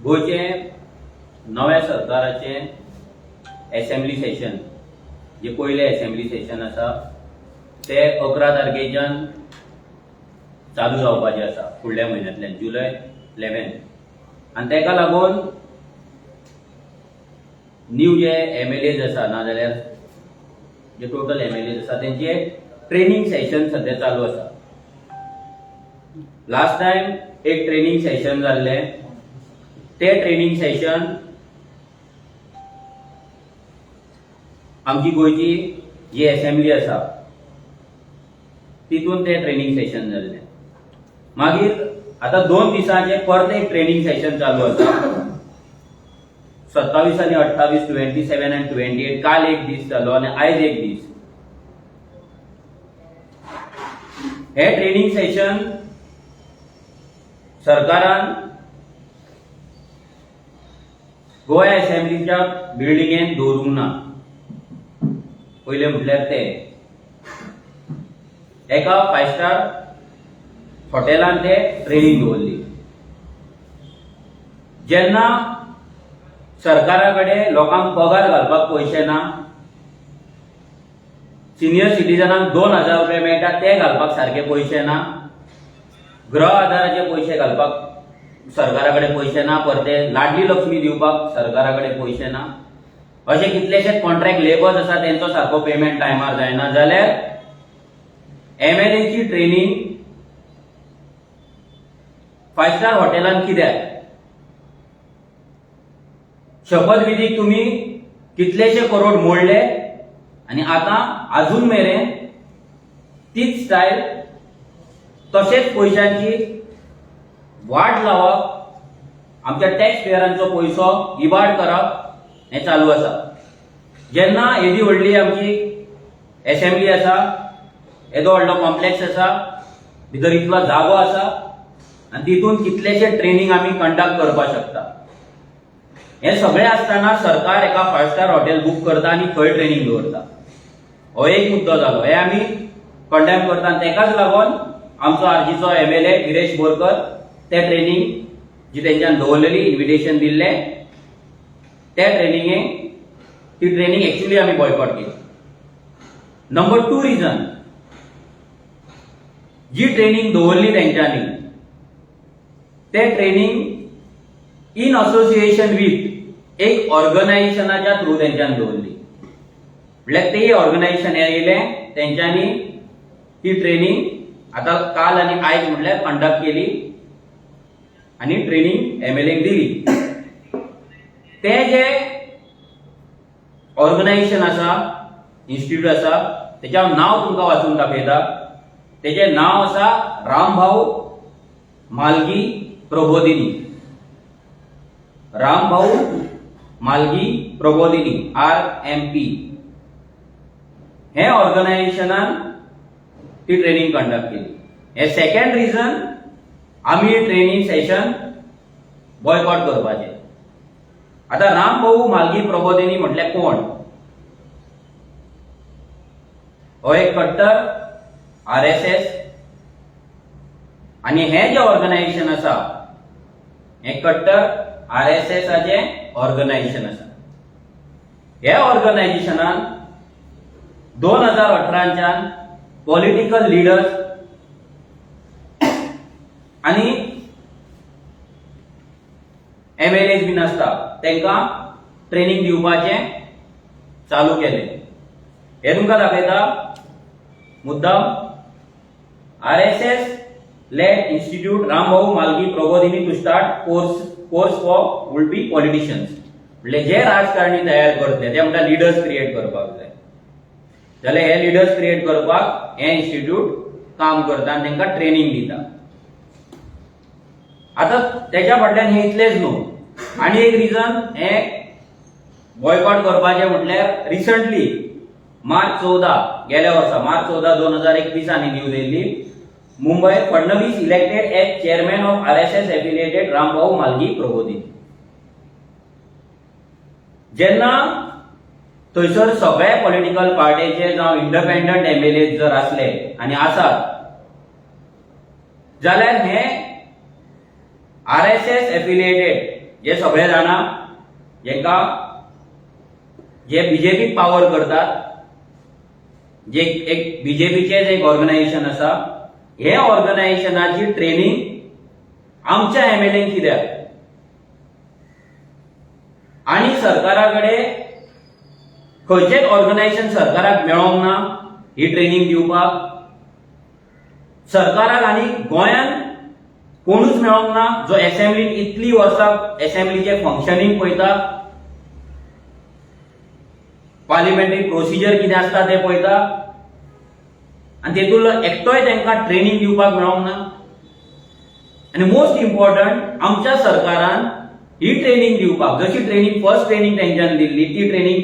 गोयचे नव्या सरकाराचे assembly session जे पहिले असेंब्ली सेशन आसा ते 11 तारखेच्यान चालू जावपाचे आसा फुडल्या म्हयन्यांतल्यान जुलय 11 आनी तेका लागून न्यू जे MLAs आसा नाजाल्यार जे टोटल MLAs आसा तेंचे ट्रेनिंग सेशन सध्या चालू आसा। लास्ट टाइम एक ट्रेनिंग सेशन जाल्ले ते ट्रेनिंग सेशन आमची गोयची जी असेंब्ली आसा तितून ते ट्रेनिंग सेशन जाल्ले। मागीर आता 2 दिसांचे परत एक ट्रेनिंग सेशन चालू आसा 27 आनी 28, 27 आनी 28 काल एक दीस जालो आनी आयज एक दीस। हे ट्रेनिंग सेशन सरकारान गोवा असेंब्लीच्या बिल्डिंगेन दवरूंक ना। पहिले म्हटल्यार ते एका 5 स्टार हॉटेलान ते ट्रेनिंग दवरली। जेन्ना सरकाराकडे लोकांक पगार घालपाक पैसे ना, सिनियर सिटीजनांक 2000 रुपये मेळटा ते घालपाक सारखे पैसे ना, गृह आधाराचे पैसे घालपाक सरकाराकडे पैसे ना, परते लाडली लक्ष्मी दिवपाक सरकाराकडे पैसे ना, असे कितलेशेच कॉन्ट्रॅक्ट लेबर्स आसा तेंचो सारको पेमेंट टायमार जायना जाल्यार MLA ची ट्रेनिंग 5 स्टार हॉटेलान कित्याक? शपथविधीक तुम्ही कितलेशे करोड मोडले आणि आता अजून मेरेन तीच स्टाईल तसेच पैशांची वाट लावप, आमच्या टॅक्स पेयरांचो पैसो इबाड करप हे चालू आसा। जेन्ना येदी व्हडली आमची असेंब्ली आसा, येदो व्हडलो कॉम्प्लेक्स आसा, भितर इतलो जागो आसा आणि तितून कितलेशे ट्रेनिंग आमी कंडक्ट करपाक शकता। हे सगळे असताना सरकार एका 5 स्टार हॉटेल बुक करता आणि थंय ट्रेनिंग दवरता। हो एक मुद्दो जालो, हे आमी कंडेम करता। तेकाच लागून आमचो आरजीचो MLA गिरेश बोरकर ते ट्रेनिंग जी तेंच्यान दवरलेली इन्व्हिटेशन दिल्ले त्या ट्रेनिंगेक ती ट्रेनिंग एक्चुअली आमी बॉयकॉट केली। नंबर 2 रिजन, जी ट्रेनिंग दवरली तेंच्यांनी ते ट्रेनिंग इन असोसिएशन विथ एक ऑर्गनायझेशनाच्या थ्रू तेंच्यान दवरली। म्हटल्यार ते ऑर्गनायझेशन येयले तेंच्यांनी ती ट्रेनिंग आता काल आणि आयज म्हटल्यार कंडक्ट केली आणि ट्रेनिंग MLAक दिली। ते जे ऑर्गनायझेशन आसा, इन्स्टिट्यूट आसा, तेच्या नाव तुमकां वाचून दाखयता। तेचे नाव आसा रामभाऊ मालगी प्रबोधिनी। रामभाऊ मालगी प्रबोधिनी RMP हे ऑर्गनायझेशनान ती ट्रेनिंग कंडक्ट केली। हे सेकंड रिजन आम्ही ट्रेनिंग सेशन बॉयकॉट करपाचे। आता रामभाऊ मालगी प्रबोधिनी म्हटले कोण? हो एक कट्टर RSS आणि हे जे ऑर्गनायझेशन आसा हे कट्टर RSSचे ऑर्गनायझेशन आसा। हे ऑर्गनायझेशनान 2018च्यान पॉलिटिकल लिडर्स आणि MLAs बीन आसता तेंका ट्रेनिंग दिवपाचे चालू केले। हे तुमकां दाखयता मुद्दाम RSS led Institute Rambhau Malgi Prabodhini to start course for would be politicians. म्हणजे जे राजकारणी तयार करतले ते म्हणटा लिडर्स क्रिएट करपाक जाय जाल्यार हे लिडर्स क्रिएट करपाक हे इन्स्टिट्यूट काम करता आणि तांकां ट्रेनिंग दिता। आता त्याच्या फाटल्यान हे इतलेच न्हू, आणि एक रिजन हे बॉयकॉट करपाचे म्हटल्यार रिसंटली मार्च 14 गेल्या वर्सा मार्च 14 2021 न्यूज येयल्ली Mumbai, Fadnavis elected as chairman of RSS affiliated Rambhau Malgi Prabodhin. जेन्ना थंयसर सगळे पॉलिटिकल पार्टीचे जावं इंडिपेंडंट MLA जर असले आनी आसात जाल्यार हे RSS affiliated जे सगळे जाणा जेका जे बीजेपी पावर करतात जे एक बीजेपीचे एक ऑर्गनायझेशन आसा हे ऑर्गनायझेशनाची ट्रेनिंग आमच्या MLA कित्याक आणि सरकाराकडे खंयचेच ऑर्गनायझेशन सरकाराक मेळोंक ना ही ट्रेनिंग दिवपाक सरकाराक आनी गोंयान कोणूच मेळोंक ना जो असेंब्लीन इतली वर्सां असेंब्लीचे फंक्शनिंग पळयता पार्लिमेंटरी प्रोसिजर कितें आसता ते पळयता आनी तेतूंतलो एकटोय तांकां ट्रेनिंग दिवपाक मेळोंक ना आनी मोस्ट इम्पॉर्टंट आमच्या सरकारान ही ट्रेनिंग दिवपाक जशी ट्रेनिंग फर्स्ट ट्रेनिंग तेंच्यान दिल्ली ती ट्रेनिंग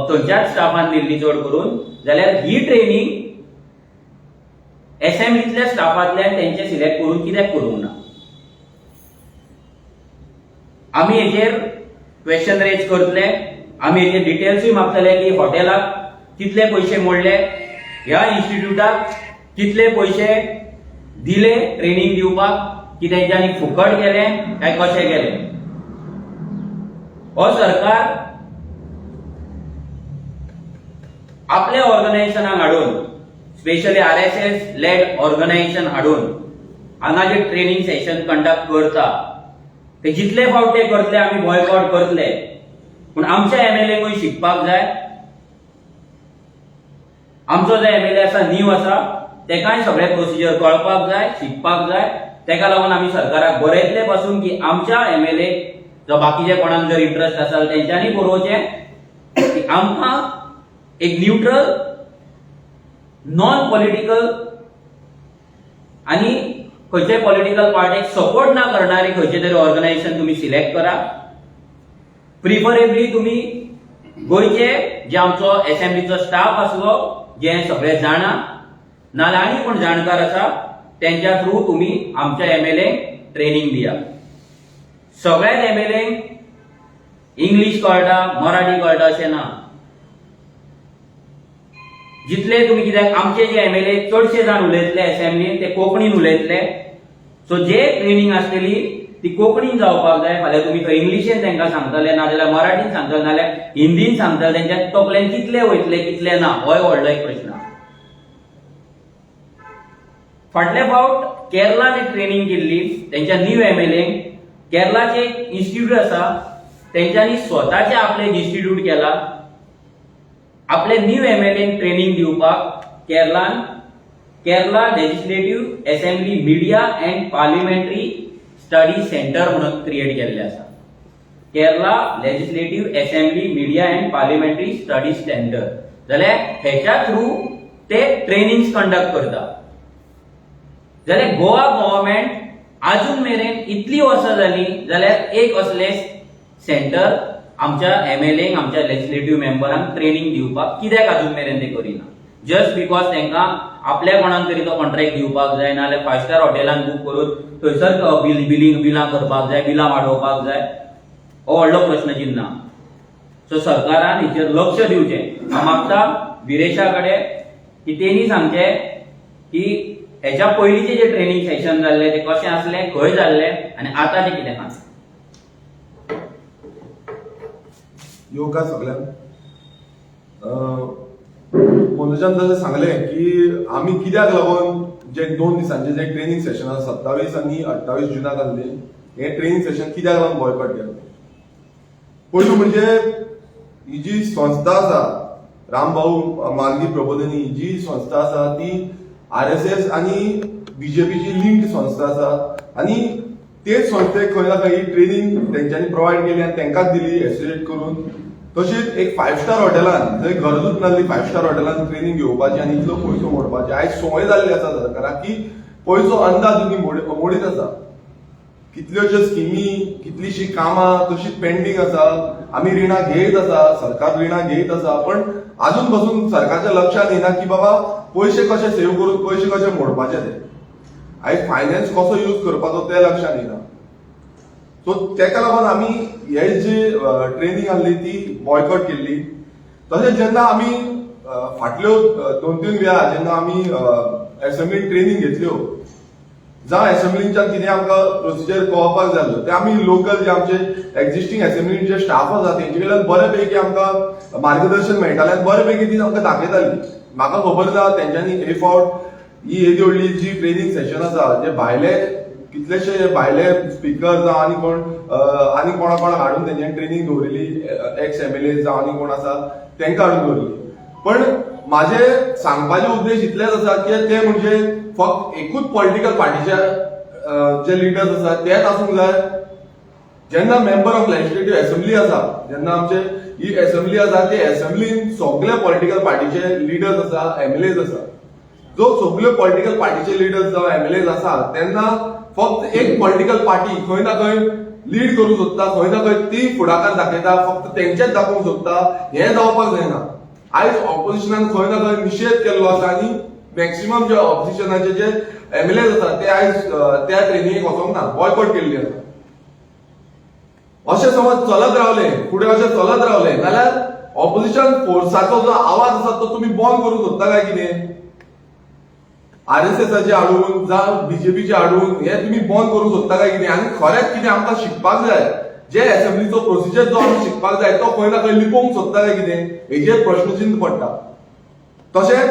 थंयच्याच स्टाफान दिल्ली चड करून जाल्यार ही ट्रेनिंग असेंब्लीतल्या स्टाफांतल्यान तेंचे सिलेक्ट करून कित्याक करूंक ना आमी हेचेर क्वेश्चन रेज करतले आमी हेचे डिटेल्सूय मागतले की हॉटेलाक कितले पयशे मोडले ह्या इन्स्टिट्यूटाक कितले पयशे दिले ट्रेनिंग दिवपाक की तेंच्यांनी फुकट केले काय कशें केले हो सरकार आपल्या ऑर्गनायझेशनाक हाडून स्पेशली RSS लेड ऑर्गनायझेशन हाडून हांगा जे ट्रेनिंग सेशन कंडक्ट करता ते जितले फावट ते करतले आमी बॉयकॉट करतले पूण आमच्या MLAंकूय शिकपाक जाय आमचो जो MLA आसा न्यू आसा तेकाय सगळे प्रोसिजर कळपाक जाय शिकपाक जाय तेका लागून आमी सरकाराक बरयतले पासून की आमच्या MLA जो बाकीचे कोणाक जर इंटरेस्ट आसा तेंच्यांनी बरोवचें की आमकां एक न्यूट्रल नॉन पॉलिटिकल आणि खंयचे पॉलिटिकल पार्टीक सपोर्ट ना करणारी खंयचे तरी ऑर्गनायझेशन तुम्ही सिलेक्ट करा प्रिफरेबली तुम्ही गोयचे जे आमचो असेंब्लीचो स्टाफ आसलो जे सगळे जाणा नाल्यार आनी कोण जाणकार आसा त्यांच्या थ्रू तुम्ही आमच्या MLA ट्रेनिंग दिया सगळ्याच MLA इंग्लिश कळटा मराठी कळटा अशें ना जितले तुम्ही कित्याक आमचे जे MLA चडशे जाण उलयतले असेंब्लीन ते कोंकणीन उलयतले सो जे ट्रेनिंग आसलेली ती कोंकणीन जावपाक जाय फाल्यां तुम्ही थंय इंग्लिशीन तांकां सांगतले नाजाल्यार मराठीन सांगतले नाजाल्यार हिंदीन सांगतले तेंच्या तोकल्यान कितले वयतले कितले ना होय व्हडलो एक प्रश्न फाटले फावट केरळान एक ट्रेनिंग केल्ली तेंच्या न्यू MLA केरळाचे एक इन्स्टिट्यूट आसा तेंच्यांनी स्वताचे आपले इन्स्टिट्यूट केला आपले न्यू MLA ट्रेनिंग दिवपाक केरळान Kerala legislative assembly media and parliamentary study centre म्हणून क्रिएट केल्ले आसा Kerala legislative assembly media and parliamentary study centre जाल्यार हेच्या थ्रू ते ट्रेनिंग्स कंडक्ट करता जाल्यार गोवा गव्हर्नमेंट अजून मेरेन इतली वर्सां जाली जाल्यार एक असले सेंटर आमच्या MLAंक आमच्या लेजिस्लेटिव्ह मेंबरांक ट्रेनिंग दिवपाक कित्याक अजून मेरेन ते करिना जस्ट बिकॉज तांकां आपल्या कोणाक तरी तो कॉन्ट्रॅक्ट दिवपाक जाय नाल्यार 5 स्टार हॉटेलान बूक करून थंयसर बिलां करपाक जाय बिलां वाडोवपाक जाय हो व्हडलो प्रश्न चिन्ह सो सरकारान हेचेर लक्ष दिवचें हांव मागता विरेशा कडेन की तेणी सांगचें की हेच्या पयलींचे जे ट्रेनिंग सेशन जाल्ले ते कशें आसले खंय जाल्ले आनी आतांचे कितें आसा योगा सगळ्यांक मनोजान जशें सांगलें की आमी कित्याक लागून जे 2 दिसांचे जे ट्रेनिंग सेशन आसा 27 आनी 28 जुनाक आसले हे ट्रेनिंग सेशन कित्याक लागून बॉयकॉट केलें पयलू म्हणजे ही जी संस्था आसा रामभाऊ मालगी प्रबोधिनी ही जी संस्था आसा ती RSS आनी बीजेपीची लिंक्ड संस्था आसा आनी तेच संस्थेक खंय ना खंय ट्रेनिंग तेंच्यांनी प्रोवायड केली आनी तांकांच दिली एसोसिएट करून तशीच एक 5 स्टार हॉटेलान जंय गरजूच नासली 5 स्टार हॉटेलान ट्रेनिंग घेवपाची आनी इतलो पयसो मोडपाचे आयज संवय जाल्ली आसा सरकाराक की पयसो अंदाज तुमी मोडीत आसा कितल्योश्यो स्किमी कितलीशीं कामां तशीच पेंडींग आसा आमी रिणां घेयत आसा सरकार रिणां घेयत आसा पण अजून पासून सरकारच्या लक्षात येना की बाबा पैसे कशे सेव्ह करून पैसे कशे मोडपाचे ते आयज फायनान्स कसो यूज करपाचो ते लक्षात येना. सो तेका लागून आमी हे जी ट्रेनिंग आसली ती बॉयकॉट केल्ली. तशेंच जेन्ना आमी फाटल्यो 2-3 वेळा जेन्ना आमी असेंब्लीन ट्रेनिंग घेतल्यो, जावं असेंब्लीच्यान कितें आमकां प्रोसिजर कळपाक जाय ते आमी लोकल जे आमचे एक्झिस्टिंग असेंब्लीन जे स्टाफ आसा तेंचे कडल्यान बऱ्यापैकी आमकां मार्गदर्शन मेळटालें आनी बऱ्यापैकी ती आमकां दाखयताली. म्हाका खबर ना तेंच्यांनी हे फावट ही येदी व्हडली जी ट्रेनिंग सेशन आसा जे भायले कितलेशे भायले स्पीकर जावं आनी कोणाक हाडून तेंच्यांनी ट्रेनिंग दवरिल्ली, एक्स MLA जावं आनी कोण आसा तेंकां हाडून दवरिल्ली. पण माझे सांगपाचे उद्देश इतलेच आसा की ते म्हणजे फक्त एकूच पॉलिटिकल पार्टीचे जे लिडर्स आसा तेच आसूंक जाय. जेन्ना मेंबर ऑफ लेजिस्लेटिव्ह असेंब्ली आसा, जेन्ना आमचे ही असेंब्ली आसा ते असेंब्लीन सगळे पॉलिटिकल पार्टीचे लिडर्स आसा, MLAs आसा. जो सगळ्यो पॉलिटिकल पार्टीचे लिडर्स जावं MLAs आसा तेन्ना फक्त एक पॉलिटिकल पार्टी खंय ना खंय लीड करूंक सोदता, खंय ना खंय ती फुडाकार दाखयता, फक्त तेंचेच दाखोवंक सोदता, हें जावपाक जायना. आयज ऑपोजिशनान खंय ना खंय निशेध केल्लो आसा आनी मॅक्सिमम जे ऑपोजिशनाचे जे MLAs आसा ते आयज त्या ट्रेनिंगेक वचोंक ना, बॉयकॉट केल्ली आसा. अशें समज चलत रावले, फुडें अशें चलत रावले जाल्यार ऑपोजिशन फोर्साचो जो आवाज आसा तो तुमी बंद करूंक सोदता काय कितें? RSSचे हाडून जावं BJPचे हाडून हे तुमी बंद करूंक सोदता काय कितें? आनी खरेंच कितें आमकां शिकपाक जाय, जे असेंब्लीचो प्रोसिजर जो आमी शिकपाक जाय तो खंय ना खंय लिपोवंक सोदता काय कितें? हेजेर प्रश्नचिन्ह पडटा. तशेंच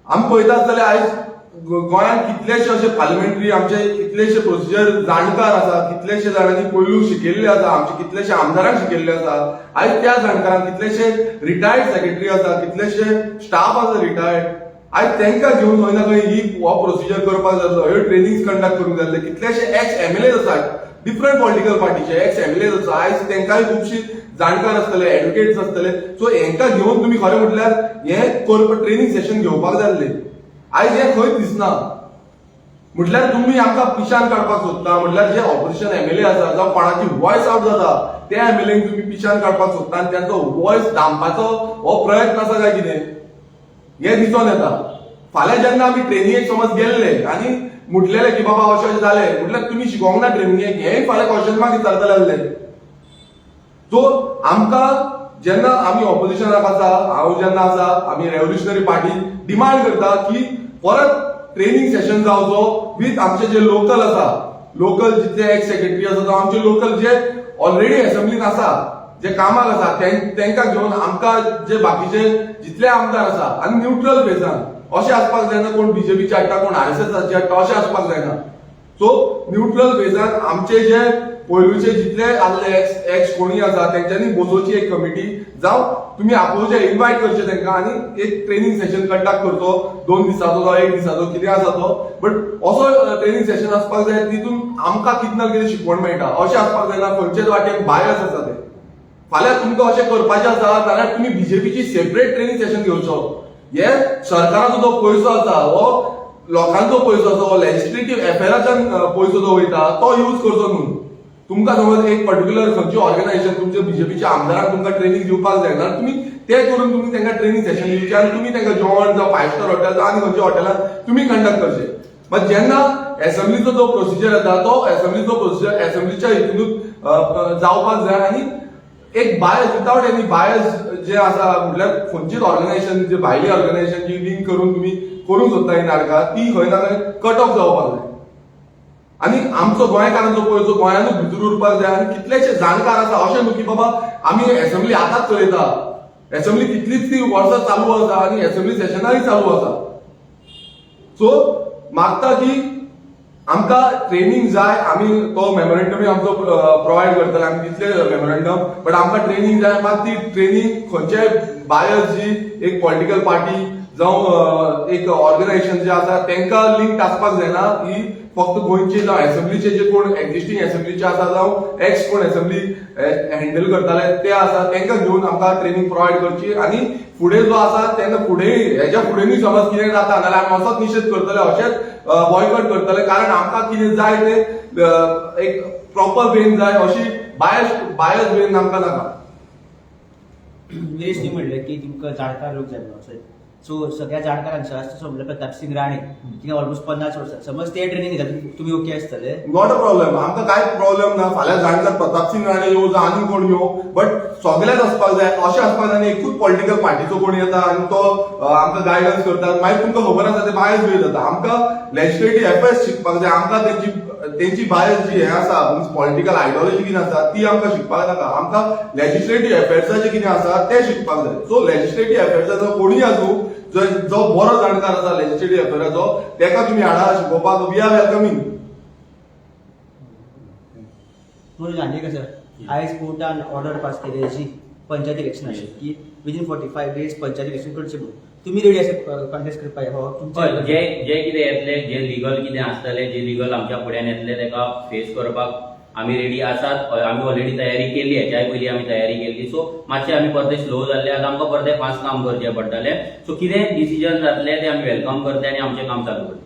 आमी पळयता आसतले आयज गोंयांत कितलेशे अशे पार्लिमेंटरी आमचे कितलेशे प्रोसिजर जाणकार आसा, कितलेशे जाणांनी पयलू शिकयल्ले आसा, आमचे कितलेशे आमदारांक शिकयल्ले आसा. आयज त्या जाणकारांक कितलेशे रिटायर्ड सेक्रेटरी आसा, कितलेशे स्टाफ आसा रिटायर्ड, आयज तेंकां घेवन खंय ना खंय ही हो प्रोसिजर करपाक जाय, ह्यो ट्रेनिंग कंडक्ट करूंक जाय. कितलेशे एक्स MLAs आसात, डिफरंट पॉलिटिकल पार्टीचे एक्स MLAs आसा, आयज तेंकाय खुबशी जाणकार आसतले, एडव्होकेट्स आसतले. सो हेंकां घेवन तुमी खरें म्हटल्यार हें ट्रेनिंग सेशन घेवपाक जाय आसलें. आयज हें खंय दिसना. म्हटल्यार तुमी आमकां पिशान काडपाक सोदता, म्हटल्यार जे ऑपोजिशन MLA आसा जावं कोणाची वॉयस आउट जाता त्या MLAंक तुमी पिशान काडपाक सोदता आनी तांचो वॉयस दामपाचो हो प्रयत्न आसा काय कितें हें दिसून येता. फाल्यां जेन्ना आमी ट्रेनिंगेक समज गेल्ले आनी म्हटलेले की बाबा अशें अशें जालें म्हटल्यार तुमी शिकोंक ना ट्रेनिंगेक, हेंय फाल्यां क्वेश्चन मार्क विचारतले आसले. सो आमकां जेन्ना आमी ऑपोजिशनाक आसा, हांव जेन्ना आसा, आमी रेव्होल्युशनरी पार्टी डिमांड करता की परत ट्रेनिंग सेशन जावचो विथ आमचे जे लोकल आसा, लोकल जितले एक्स सेक्रेटरी आसा जावं आमचे लोकल जे ऑलरेडी असेंब्लीन आसा, जे कामाक आसा तेंकां घेवन आमकां जे बाकीचे जितले आमदार आसा आनी न्यूट्रल फेसान अशें आसपाक जायना कोण BJPचे हाडटा, कोण RSSचे हाडटा अशें आसपाक जायना. सो न्यूट्रल फेसान आमचे जे पयलूचे जितले आसले एक्स कोणी आसा तेंच्यांनी बसोवची एक कमिटी, जावं तुमी आपोवचे इन्वायट करचे तेंकां आनी एक ट्रेनिंग सेशन कंडक्ट करचो 2 दिसाचो जावं 1 दिसाचो कितें आसा तो. बट असो ट्रेनिंग सेशन आसपाक जाय तितून आमकां कितें ना कितें शिकवण मेळटा अशें आसपाक जायना. खंयचेच वाटेन बायस आसा ते. फाल्यां तुमकां अशें करपाचें आसा जाल्यार तुमी BJPची सेपरेट ट्रेनिंग सेशन घेवचो. हे सरकाराचो जो पयसो आसा हो लोकांचो पयसो आसा, हो लेजिस्लेटिव्ह अफेराच्यान पयसो जो वयता तो यूज करचो न्हू. तुमकां समज एक पर्टिक्युलर खंयचे ऑर्गनायझेशन तुमच्या BJPच्या आमदारांक तुमकां ट्रेनिंग दिवपाक जाय जाल्यार तुमी ते करून तुमी तांकां ट्रेनिंग सेशन दिवचें आनी तुमी तांकां जेवण जावं 5 स्टार हॉटेल आनी खंयच्या हॉटेलान तुमी कंडक्ट करचे. बट जेन्ना असेंब्लीचो जो प्रोसिजर येता तो असेंब्लीचो प्रोसिजर असेंब्लीच्या हितूनूच जावपाक जाय आनी एक बायस विदाउट एनी बायस जे आसा म्हटल्यार खंयचीच ऑर्गनायझेशन जे भायली ऑर्गनायझेशन जी लिंक करून तुमी करूंक सोदता ही नाटकां ती खंय ना खंय कट ऑफ जावपाक जाय. आनी आमचो गोंयकारांचो पळय गोंयानूच भितर उरपाक जाय. आनी कितलेशे जाणकार आसा अशें न्हू की बाबा आमी असेंब्ली आतांच चलयता, असेंब्ली कितलीच ती वर्सां चालू आसा आनी असेंब्ली सेशनाय चालू आसा. सो मागता की आमकां ट्रेनिंग जाय, आमी तो मेमोरेंडमूय आमचो प्रोवायड करतले, आमी दितले मेमोरेंडम. बट आमकां ट्रेनिंग जाय, मात ती ट्रेनिंग खंयच्याय बायस जी एक पॉलिटिकल पार्टी जावं एक ऑर्गनायझेशन जे आसा तेंकां लिंक आसपाक जायना. ही फक्त गोंयचे जावं असेंब्लीचे जे कोण एक्झिस्टिंग असेंब्लीचे आसा जावं एक्स कोण असेंब्ली हँडल करताले ते आसा तेंकां घेवन आमकां ट्रेनिंग प्रोवायड करची. आनी फुडें जो आसा तेन्ना फुडेंय हेच्या फुडेंय समज कितें जाता जाल्यार आमी असोच निशेध करतले, अशेंच बॉयकॉट करतले. कारण आमकां कितें जाय ते एक प्रॉपर वेन जाय, अशी बायस वेन आमकां नाका. गिरीश नी म्हणलें की तुमकां जाणकार लोक जाय म्हणून. सो सगळ्या जाणकारांक शास्त्र सोडले प्रताप सिंग राणे तिका ऑलमोस्ट 50 वर्सां समज ते ट्रेनिंग घेतात तुम्ही ओके आसतले नॉट अ प्रॉब्लेम आमकां कांयच प्रॉब्लेम ना फाल्यां जाणकार प्रताप सिंग राणे येवं जावं आनी कोण येवं बट सगळ्याच आसपाक जाय अशें आसपाक जाय एकूच पॉलिटिकल पार्टीचो कोण येता आनी तो आमकां गायडन्स करता मागीर तुमकां खबर आसा ते बायस बी जाता आमकां लेजिस्लेटिव्ह अफेअर्स शिकपाक जाय आमकां तेंची बायस जी हें आसा पॉलिटिकल आयडियोलॉजी कितें आसा ती आमकां शिकपाक नाका आमकां लेजिस्लेटिव्ह अफेअर्साचें कितें आसा तें शिकपाक जाय सो लेजिस्लेटिव्ह अफेअर्साचो कोणूय आसूं जो बरो जाणकार आसा लेजिस्लेटिव्ह अफेअर्साचो तेका तुमी हाडा शिकोवपाक वी आर वेलकमिंग म्हणून जाणटे सर आयज कोर्टान ऑर्डर पास केली अशी पंचायत इलेक्शन अशी की विदिन 45 डेज पंचायत इलेक्शन करचे म्हणून तुम्ही रेडी असे कॉन्टेस्ट करपाक हो हय जे जे कितें येतले जे लिगल कितें आसतले जे लिगल आमच्या फुड्यान येतले तेका फेस करपाक आमी रेडी आसात आमी ऑलरेडी तयारी केली हेच्याय पयलीं आमी तयारी केल्ली सो मातशें आमी परते स्लो जाल्ले आतां आमकां परते फास्ट काम करचें पडटलें सो कितें डिसिजन जातलें तें आमी वेलकम करता आनी आमचें काम चालू करता